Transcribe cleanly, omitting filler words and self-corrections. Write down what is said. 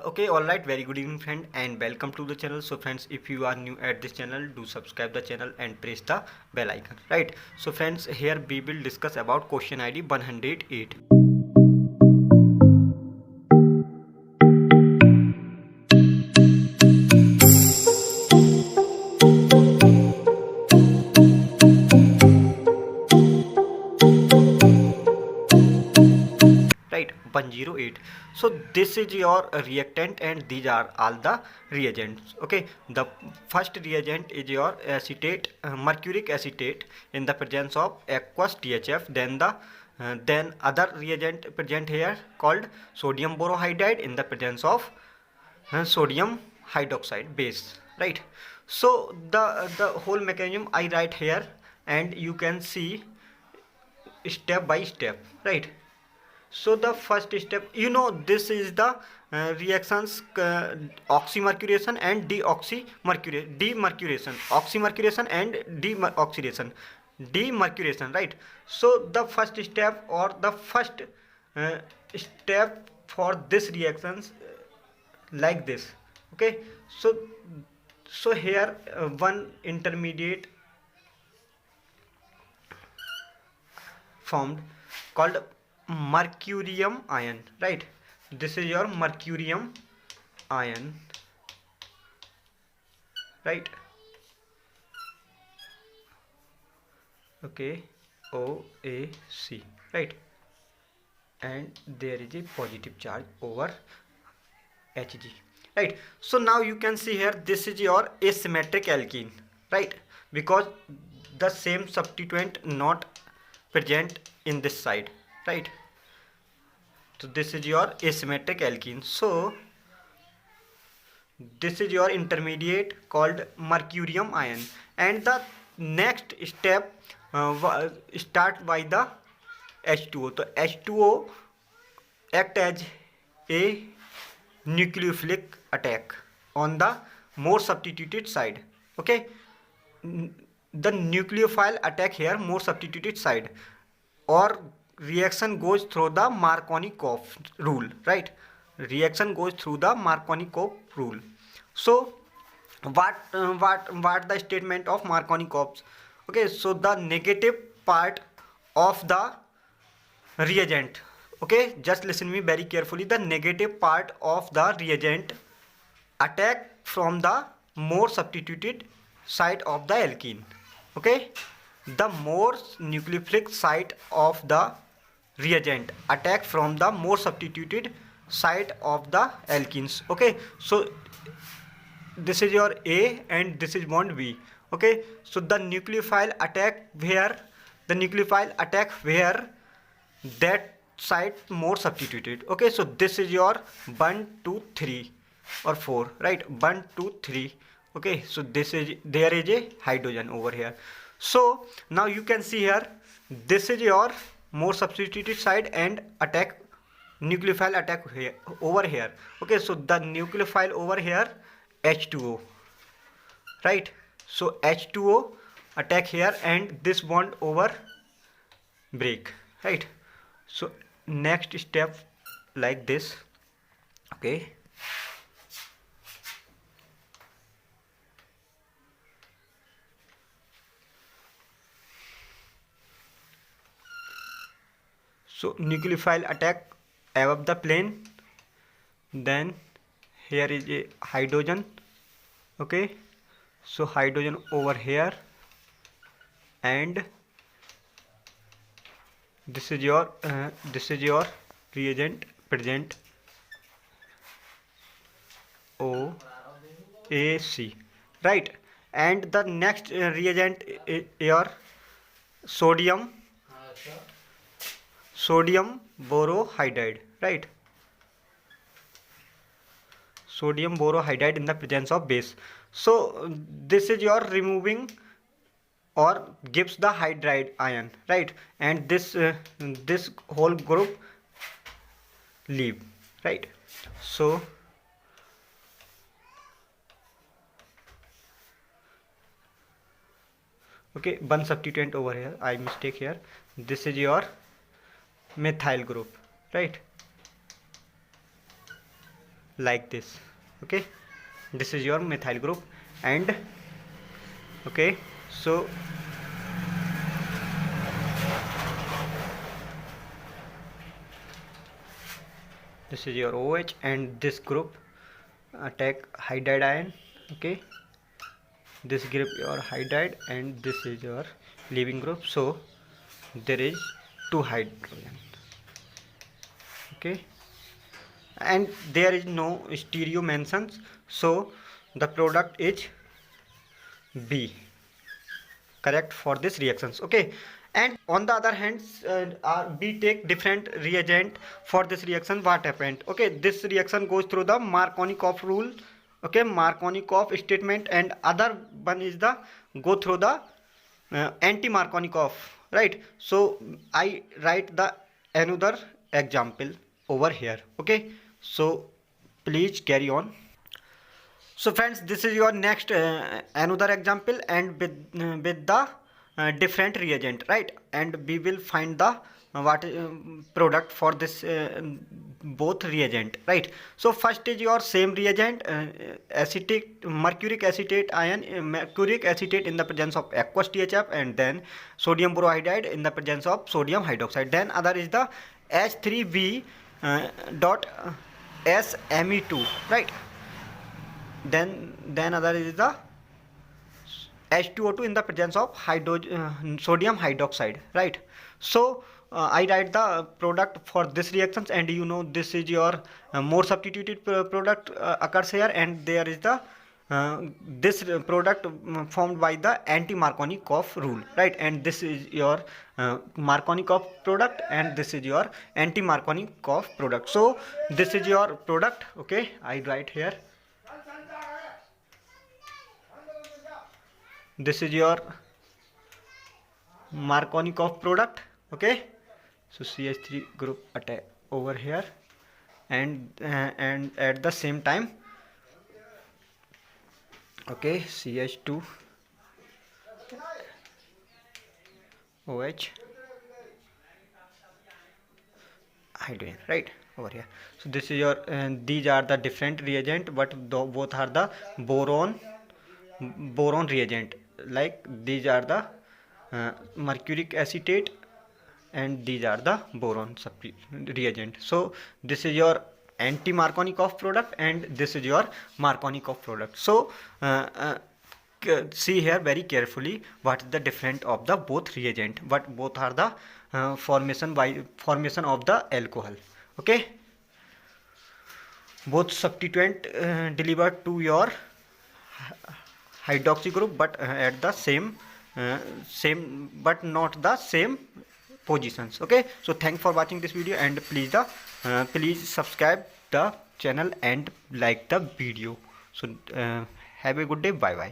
Okay, all right, very good evening friend and welcome to the channel. So friends, if you are new at this channel, do subscribe the channel and press the bell icon, right? So friends, here we will discuss about question ID 108. Right, 108. So this is your reactant and these are all the reagents. Okay, the first reagent is your acetate, mercuric acetate in the presence of aqueous THF. Then other reagent present here called sodium borohydride in the presence of sodium hydroxide base, right? So the whole mechanism I write here and you can see step by step, right? So the first step, this is the reactions, oxymercuration and demercuration, oxymercuration and demercuration, right? So the first step or the first uh, step for this reactions like this. Okay, so here one intermediate formed called mercurium ion, right? This is your mercurium ion, right? Okay, OAC, right? And there is a positive charge over Hg, right? So now you can see here this is your asymmetric alkene, right? Because the same substituent not present in this side, right? So this is your asymmetric alkene. So this is your intermediate called mercurium ion, and the next step start by the H2O. So H2O act as a nucleophilic attack on the more substituted side. Okay, the nucleophile attack here more substituted side, or reaction goes through the Markovnikov rule, right? Reaction goes through the Markovnikov rule. So what the statement of Markovnikov's? Okay, so the negative part of the reagent, okay, just listen me very carefully. The negative part of the reagent attack from the more substituted site of the alkene. Okay, the more nucleophilic site of the reagent attack from the more substituted site of the alkenes. Okay, so this is your A and this is bond B. Okay, so the nucleophile attack where that site more substituted. Okay, so this is your 1 2 3 or 4, right? 1 2 3. Okay, so there is a hydrogen over here. So now you can see here this is your more substituted side and nucleophile attack here over here. Okay, so the nucleophile over here H2O, right? So H2O attack here and this bond over break, right? So next step like this. Okay, so nucleophile attack above the plane, then here is a hydrogen. Okay, so hydrogen over here, and this is your reagent present OAC, right? And the next reagent is your sodium borohydride, right? Sodium borohydride in the presence of base. So this is your removing or gives the hydride ion, right? And this whole group leave, right? So okay, one substituent over here, I mistake here. This is your methyl group, right? like this. Okay, this is your methyl group. And okay, so this is your OH, and this group attack hydride ion. Okay, this group your hydride, and this is your leaving group. So there is 2 hydrogen. Okay, and there is no stereo mentions, so the product is B, correct for this reactions. Okay, and on the other hand, we take different reagent for this reaction. What happened? Okay, this reaction goes through the Markovnikov rule. Okay, Markovnikov statement, and other one is the go through the anti-Markovnikov, right? So I write the another example over here. Okay, so please carry on. So friends, this is your next another example, and with the different reagent, right? And we will find the what product for this both reagent, right? So first is your same reagent, acetic mercuric acetate ion, mercuric acetate in the presence of aqueous THF, and then sodium borohydride in the presence of sodium hydroxide. Then other is the H3V dot SME2, right? Then other is the H2O2 in the presence of sodium hydroxide, right? So I write the product for this reactions, and you know this is your more substituted product occurs here, and there is the this product formed by the anti-Markovnikov rule, right? And this is your Markovnikov product, and this is your anti-Markovnikov product. So this is your product. Okay, I write here. This is your Markovnikov product. Okay, so CH3 group attack over here, and at the same time, okay, CH2 OH hydrogen, right, over here. So this is your these are the different reagent, but both are the boron reagent. Like these are the mercuric acetate, and these are the boron reagent. So this is your anti-Markovnikov product, and this is your Markovnikov product. So see here very carefully what is the difference of the both reagent, but both are the formation of the alcohol. Okay, both substituent delivered to your hydroxy group, but at the same but not the same positions. Okay, so thanks for watching this video, and please subscribe the channel and like the video. So have a good day. Bye bye.